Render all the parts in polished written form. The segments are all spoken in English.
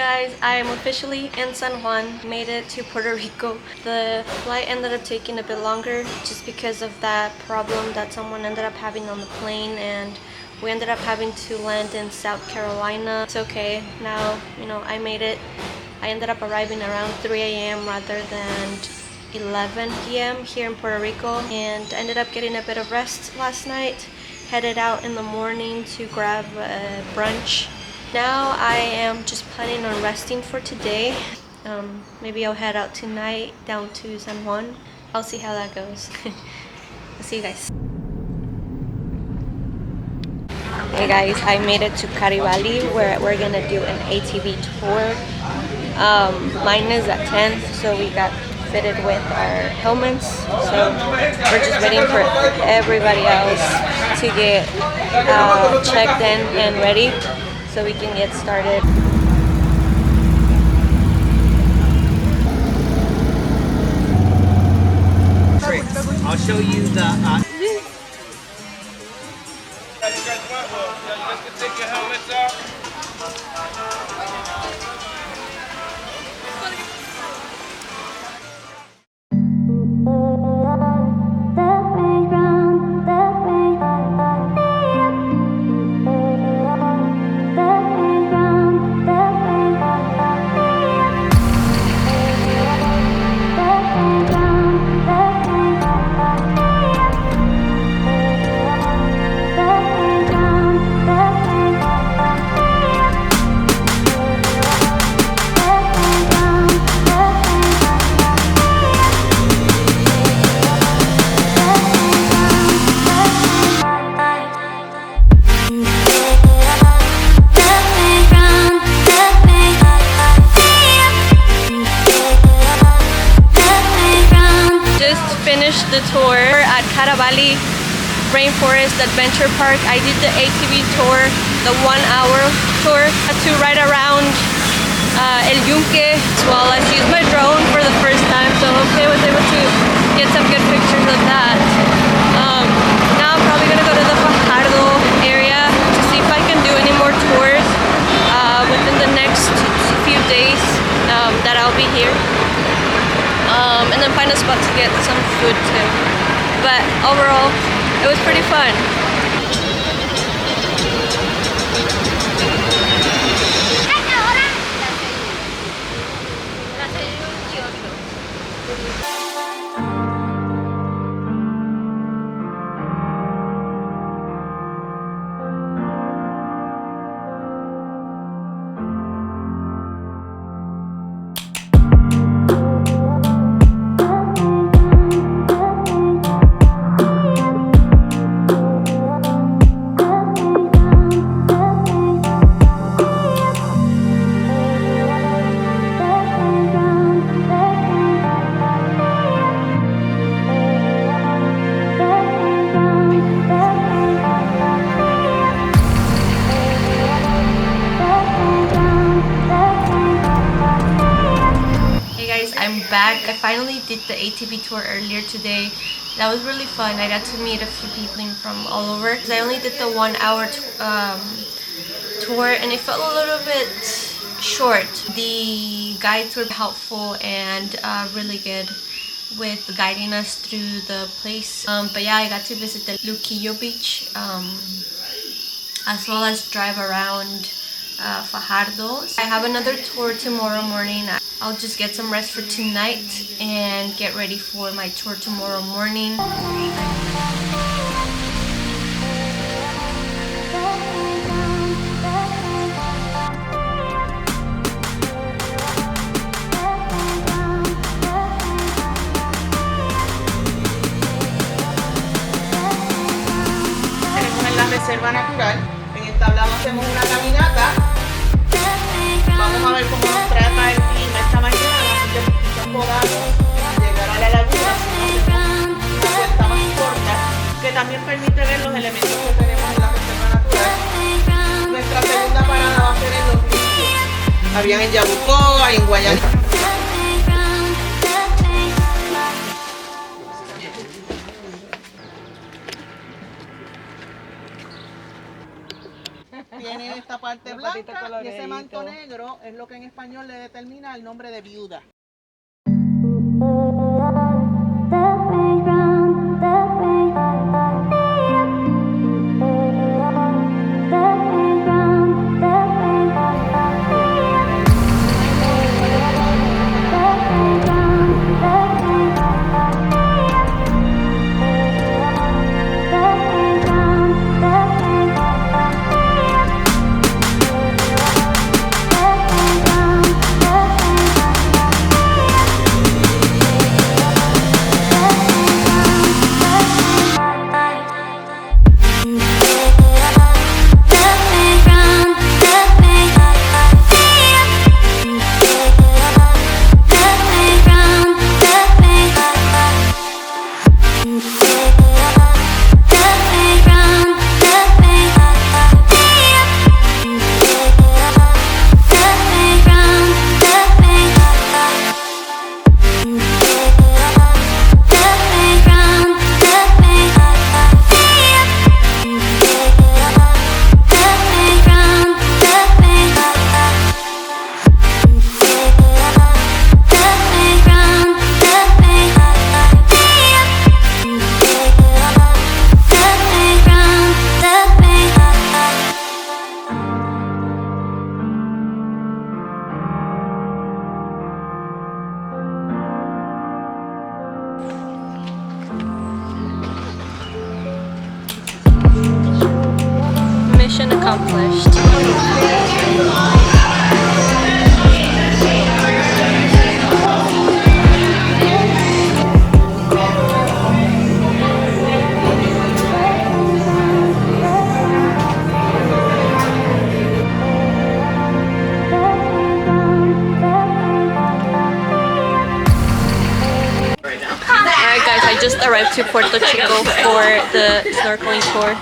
guys, I am officially in San Juan. Made it to Puerto Rico. The flight ended up taking a bit longer just because of that problem that someone ended up having on the plane, and we ended up having to land in South Carolina. It's okay. Now, I made it. I ended up arriving around 3 a.m. rather than 11 p.m. here in Puerto Rico, and ended up getting a bit of rest last night. Headed out in the morning to grab brunch. Now I am just planning on resting for today. Maybe I'll head out tonight down to San Juan. I'll see how that goes. I'll see you guys. Hey guys, I made it to Caribali where we're gonna do an ATV tour. Mine is at 10, so we got fitted with our helmets. So we're just waiting for everybody else to get checked in and ready so we can get started. I'll show you the take your helmets off. The tour at Caribali Rainforest Adventure Park. I did the ATV tour, the 1-hour tour to ride around El Yunque, as well as use my drone for the first time, so hopefully I was able to get some good pictures of that. Now I'm probably gonna go to the Fajardo area to see if I can do any more tours within the next few days that I'll be here. And then find a spot to get some food too. But overall, it was pretty fun. I'm back. I finally did the ATV tour earlier today. That was really fun. I got to meet a few people from all over. I only did the 1-hour tour and it felt a little bit short. The guides were helpful and really good with guiding us through the place. But yeah, I got to visit the Luquillo beach as well as drive around Fajardo. I have another tour tomorrow morning. I'll just get some rest for tonight and get ready for my tour tomorrow morning. Tenemos en la reserva natural. En esta tablado hacemos una caminata. Vamos a ver cómo nos trata el clima esta mañana. Así que podamos llegar a la laguna, hacemos una vuelta más corta que también permite ver los elementos que tenemos en la reserva natural. Nuestra segunda parada va a ser en los ríos. Habían en Yabucó, hay en Guayana. tiene esta parte blanca y ese manto negro es lo que en español le determina el nombre de viuda. Mission accomplished. Alright guys, I just arrived to Puerto Rico for the snorkeling tour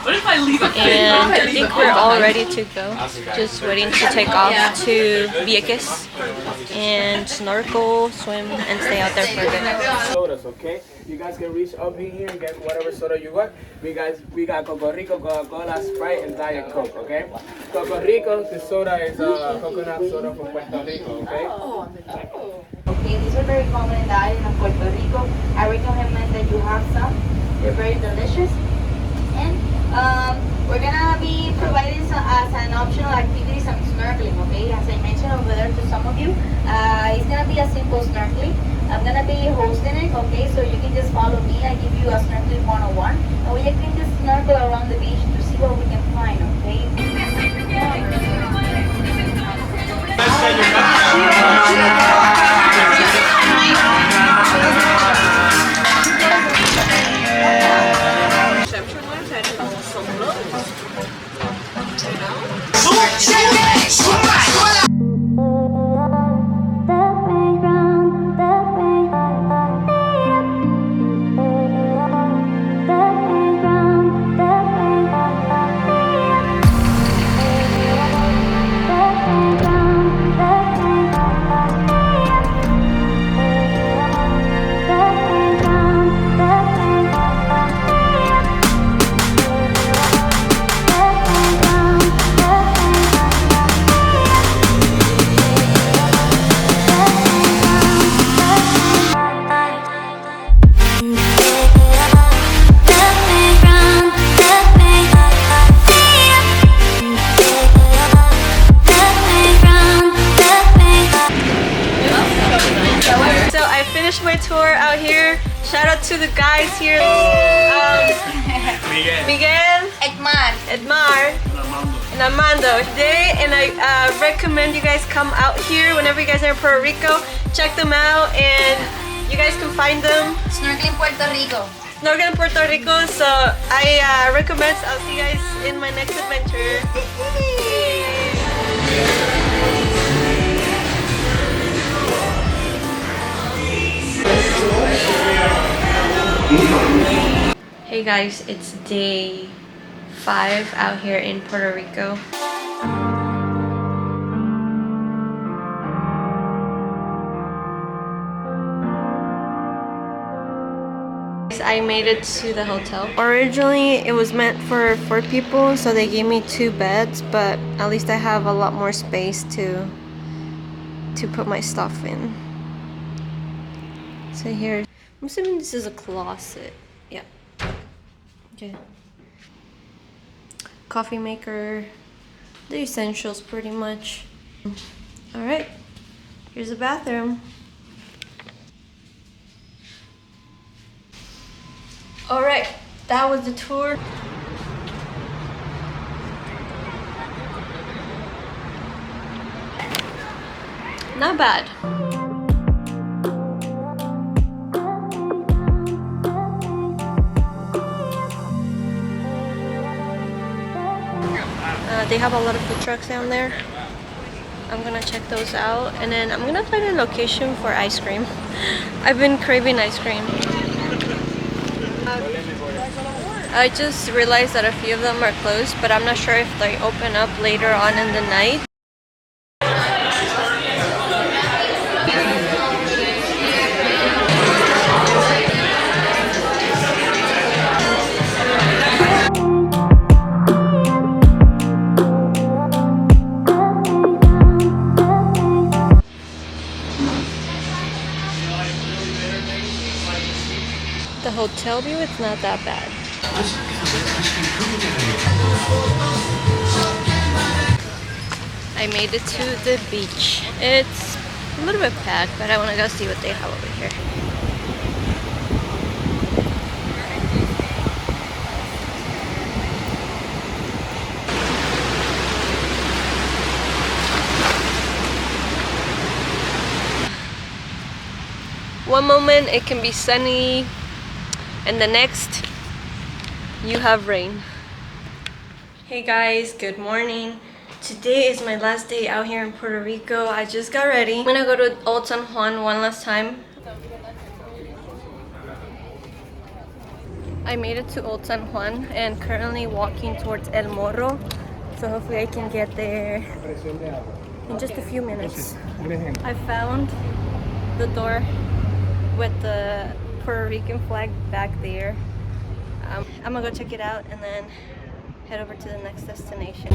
and I think we're all ready to go. Just waiting to take off to Vieques and snorkel, swim, and stay out there for a bit. Sodas, okay? You guys can reach up in here and get whatever soda you want. We got Coco Rico, Coca-Cola, Sprite, and Diet Coke, okay? Coco Rico, the soda is coconut soda from Puerto Rico, okay? Okay, these are very common in the island of Puerto Rico. I recommend that you have some. They're very delicious. And we're gonna be providing some, as an optional activity some snorkeling, okay? As I mentioned over there to some of you, it's gonna be a simple snorkeling. I'm gonna be hosting it, okay? So you can just follow me. I give you a snorkeling 101. And we can just snorkel around the beach to see what we can find, okay? My tour out here. Shout out to the guys here. Miguel, Edmar, and Armando. And I recommend you guys come out here whenever you guys are in Puerto Rico. Check them out and you guys can find them. Snorkeling Puerto Rico. Snorkeling Puerto Rico. So I recommend. I'll see you guys in my next adventure. Hey guys, it's day 5 out here in Puerto Rico. I made it to the hotel. Originally, it was meant for 4 people, so they gave me 2 beds, but at least I have a lot more space to put my stuff in. So here, I'm assuming this is a closet. Yeah. Okay. Coffee maker, the essentials pretty much. All right, here's the bathroom. All right, that was the tour. Not bad. They have a lot of food trucks down there. I'm gonna check those out, and then I'm gonna find a location for ice cream. I've been craving ice cream. I just realized that a few of them are closed, but I'm not sure if they open up later on in the night. The hotel view, it's not that bad. I made it to the beach. It's a little bit packed, but I want to go see what they have over here. One moment it can be sunny, and the next you have rain. Hey guys, good morning. Today is my last day out here in Puerto Rico. I just got ready. I'm gonna go to Old San Juan one last time. I made it to Old San Juan and currently walking towards El Morro. So hopefully I can get there in just a few minutes. I found the door with the Puerto Rican flag back there. I'm gonna go check it out and then head over to the next destination.